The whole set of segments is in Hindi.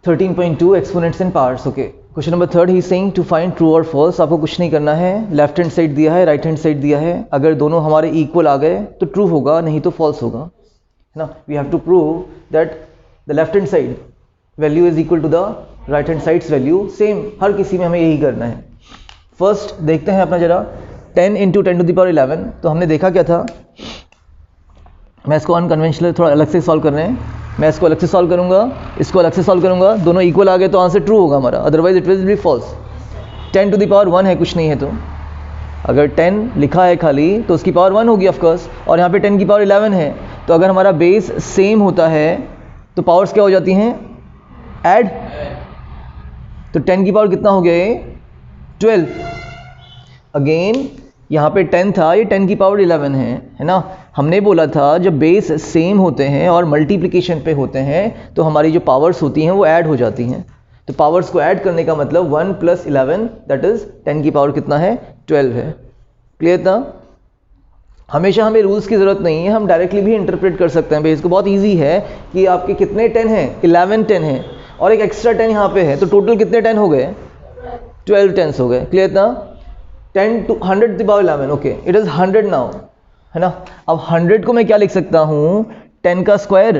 13.2 exponents in powers. Okay, question number 3 he saying to find true और फॉल्स। आपको कुछ नहीं करना है, लेफ्ट हैंड साइड दिया है, राइट हैंड साइड दिया है। अगर दोनों हमारे इक्वल आ गए तो ट्रू होगा, नहीं तो फॉल्स होगा, है ना। We have to prove that the left hand side value is equal to the right hand sides value. Same हर किसी में हमें यही करना है। फर्स्ट देखते हैं अपना जरा 10 × 10⁻11। तो हमने देखा क्या था, मैं इसको अनकन्वेंशनल थोड़ा अलग से सॉल्व कर रहे हैं। मैं इसको अलग से सॉल्व करूंगा, इसको अलग से सॉल्व करूंगा, दोनों इक्वल आ गए तो आंसर ट्रू होगा हमारा, otherwise it will be false. 10⁻1 है, कुछ नहीं है, तो अगर 10 लिखा है खाली तो उसकी पावर 1 होगी ऑफकोर्स, और यहाँ पे 10⁻11 है। तो अगर हमारा बेस सेम होता है तो पावर्स क्या हो जाती हैं, ऐड। तो 10 की पावर कितना हो गया ये, 12। अगेन यहाँ पे 10 था, ये 10 की पावर 11 है ना। हमने बोला था जब बेस सेम होते हैं और मल्टीप्लिकेशन पे होते हैं तो हमारी जो पावर्स होती हैं वो ऐड हो जाती हैं। तो पावर्स को ऐड करने का मतलब 1 + 11 दैट इज 10 की पावर कितना है, 12 है। क्लियर था। हमेशा हमें रूल्स की ज़रूरत नहीं है, हम डायरेक्टली भी इंटरप्रेट कर सकते हैं। बेस को बहुत ईजी है कि आपके कितने 10 हैं, 11 10 है और एक एक्स्ट्रा 10 यहाँ पे है, तो टोटल कितने 10 हो गए, 12 10 हो गए। क्लियर था। 10 to 100⁻11 okay, it is 100 now, है ना। अब 100 को मैं क्या लिख सकता हूँ, 10 का square.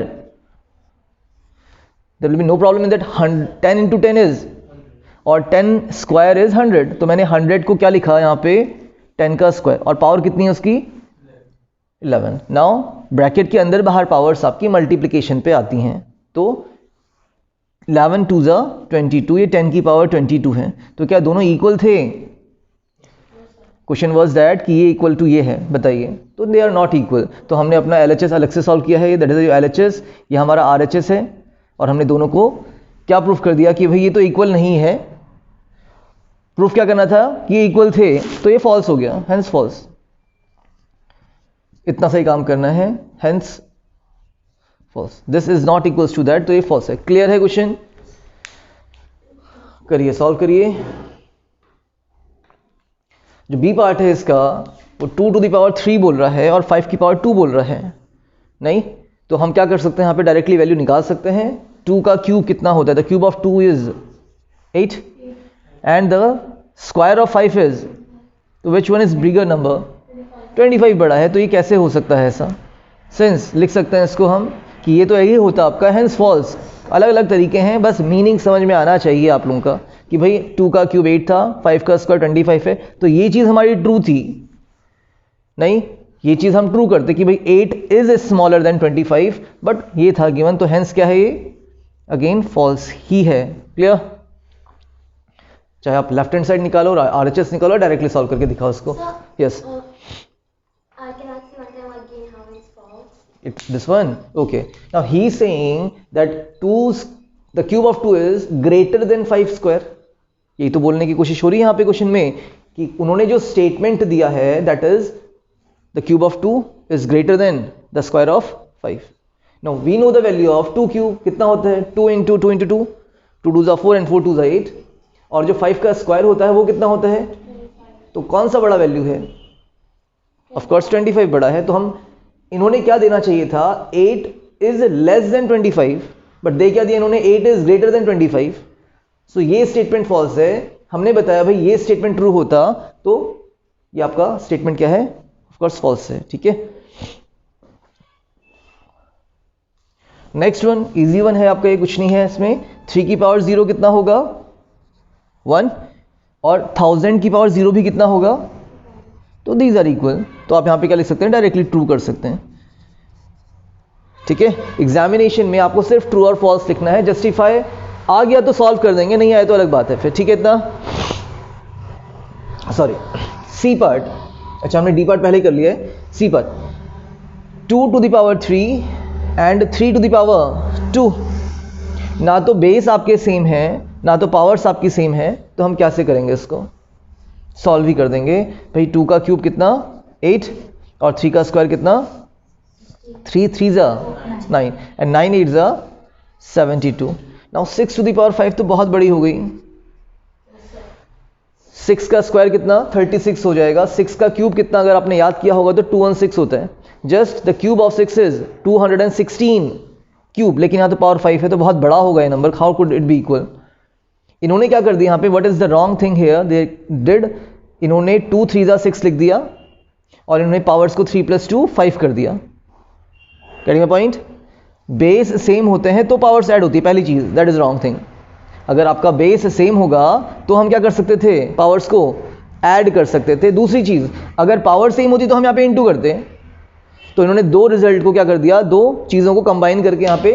There will be no problem in that. 10 × 10 is, और 10 स्क्वायर इज 100। तो मैंने 100 को क्या लिखा यहाँ पे, 10 का स्क्वायर, और पावर कितनी है उसकी, 11। नाउ ब्रैकेट के अंदर बाहर पावर्स आपकी मल्टीप्लिकेशन पे आती हैं। तो 11 2 22, ये 10 की पावर 22 है। तो क्या दोनों इक्वल थे, क्वेश्चन वाज दैट कि ये इक्वल टू ये है, बताइए। तो दे आर नॉट इक्वल। तो हमने अपना LHS अलग से सॉल्व किया है, दैट इज LHS, ये हमारा RHS है, और हमने दोनों को क्या प्रूफ कर दिया कि भाई ये तो इक्वल नहीं है। प्रूफ क्या करना था कि ये इक्वल थे, तो ये फॉल्स हो गया, हेंस फॉल्स। इतना सही काम करना है, hence false. This is not equals to that, तो ये फॉल्स है। क्लियर है क्वेश्चन, करिए सॉल्व करिए। जो बी पार्ट है इसका वो 2 to the power 3 बोल रहा है और 5 की पावर 2 बोल रहा है। नहीं तो हम क्या कर सकते हैं, यहाँ पे डायरेक्टली वैल्यू निकाल सकते हैं। 2 का क्यूब कितना होता है, the cube of 2 is 8 and the square of 5 is, तो which one is bigger number, 25 बड़ा है। तो ये कैसे हो सकता है ऐसा, सिंस लिख सकते हैं इसको हम कि ये तो यही होता आपका, हेंस फॉल्स। अलग अलग तरीके हैं, बस मीनिंग समझ में आना चाहिए आप लोगों का कि भाई 2 का क्यूब 8 था, 5 का स्क्वायर 25 है, तो ये चीज़ हमारी ट्रू थी। नहीं, ये चीज़ हम ट्रू करते कि भाई 8 इज स्मॉलर देन 25, बट ये था गिवन, तो हेंस क्या है ये, अगेन फॉल्स ही है। क्लियर। चाहे आप लेफ्ट हैंड साइड निकालो, RHS निकालो, डायरेक्टली सॉल्व करके दिखाओ उसको। Yes, this one okay. Now he is saying that the cube of 2 is greater than 5 square. यही तो बोलने की कोशिश हो रही है यहाँ पे क्वेश्चन में कि उन्होंने जो स्टेटमेंट दिया है that is the cube of 2 is greater than the square of 5. Now we know the value of 2 cube कितना होता है, 2 into 2 into 2, 2 2 4 and 4 2 8, और जो 5 का स्क्वायर होता है वो कितना होता है, तो कौन सा बड़ा वैल्यू है, ऑफ कोर्स 25 बड़ा है। तो हम इन्होंने क्या देना चाहिए था, 8 is less than 25, but they क्या दिया इन्होंने, 8 इज ग्रेटर देन 25। सो ये स्टेटमेंट फॉल्स है। हमने बताया भाई ये स्टेटमेंट ट्रू होता तो ये आपका स्टेटमेंट क्या है, ऑफ कोर्स फॉल्स है। ठीक है, नेक्स्ट वन इजी वन है आपका, ये कुछ नहीं है इसमें। 3 की पावर 0 कितना होगा, 1, और 1000 की पावर 0 भी कितना होगा, तो दीज आर इक्वल। तो आप यहाँ पे क्या लिख सकते हैं, डायरेक्टली ट्रू कर सकते हैं। ठीक है, एग्जामिनेशन में आपको सिर्फ ट्रू और फॉल्स लिखना है, जस्टिफाई आ गया तो सॉल्व कर देंगे, नहीं आया तो अलग बात है फिर। ठीक है, इतना सॉरी सी पार्ट, अच्छा हमने डी पार्ट पहले ही कर लिया है। C part 2 to the power 3 and 3 to the power 2, ना तो बेस आपके सेम है ना तो पावर्स आपकी सेम है, तो हम कैसे करेंगे इसको, सॉल्व ही कर देंगे। भाई 2 का क्यूब कितना 8 और 3 का स्क्वायर कितना, 3 3 9 and 9 8 72। Now 6 to the power 5 तो बहुत बड़ी हो गई, 6 का स्क्वायर कितना 36 हो जाएगा। 6 का क्यूब कितना अगर आपने याद किया होगा तो 216 होता है। Just the cube of 6 is 216, cube, लेकिन यहाँ तो पावर 5 है तो बहुत बड़ा होगा ये number, how could it be equal. इन्होंने क्या कर दिया यहाँ पे, what is the wrong thing here they did, इन्होंने 2 3 6 लिख दिया और इन्होंने पावर्स को 3 + 2 5 कर दिया। Getting my point. Base same होते हैं तो पावर्स ऐड होती है, पहली चीज, दैट इज रॉन्ग थिंग। अगर आपका बेस सेम होगा तो हम क्या कर सकते थे, पावर्स को ऐड कर सकते थे। दूसरी चीज, अगर पावर सेम होती तो हम यहाँ पे इनटू करते। तो इन्होंने दो रिजल्ट को क्या कर दिया, दो चीज़ों को कंबाइन करके यहाँ पे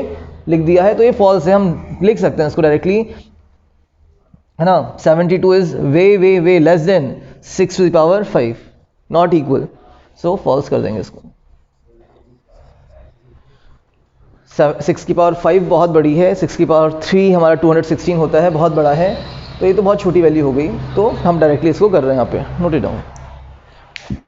लिख दिया है, तो ये फॉल्स है। हम लिख सकते हैं इसको डायरेक्टली, है ना। 72 is way less than 6⁵, not equal, so false कर देंगे इसको। 6⁵ बहुत बड़ी है, 6⁵ हमारा 216 होता है, बहुत बड़ा है, तो ये तो बहुत छोटी वैल्यू हो गई, तो हम डायरेक्टली इसको कर रहे हैं यहाँ पे, नोट इट डाउन।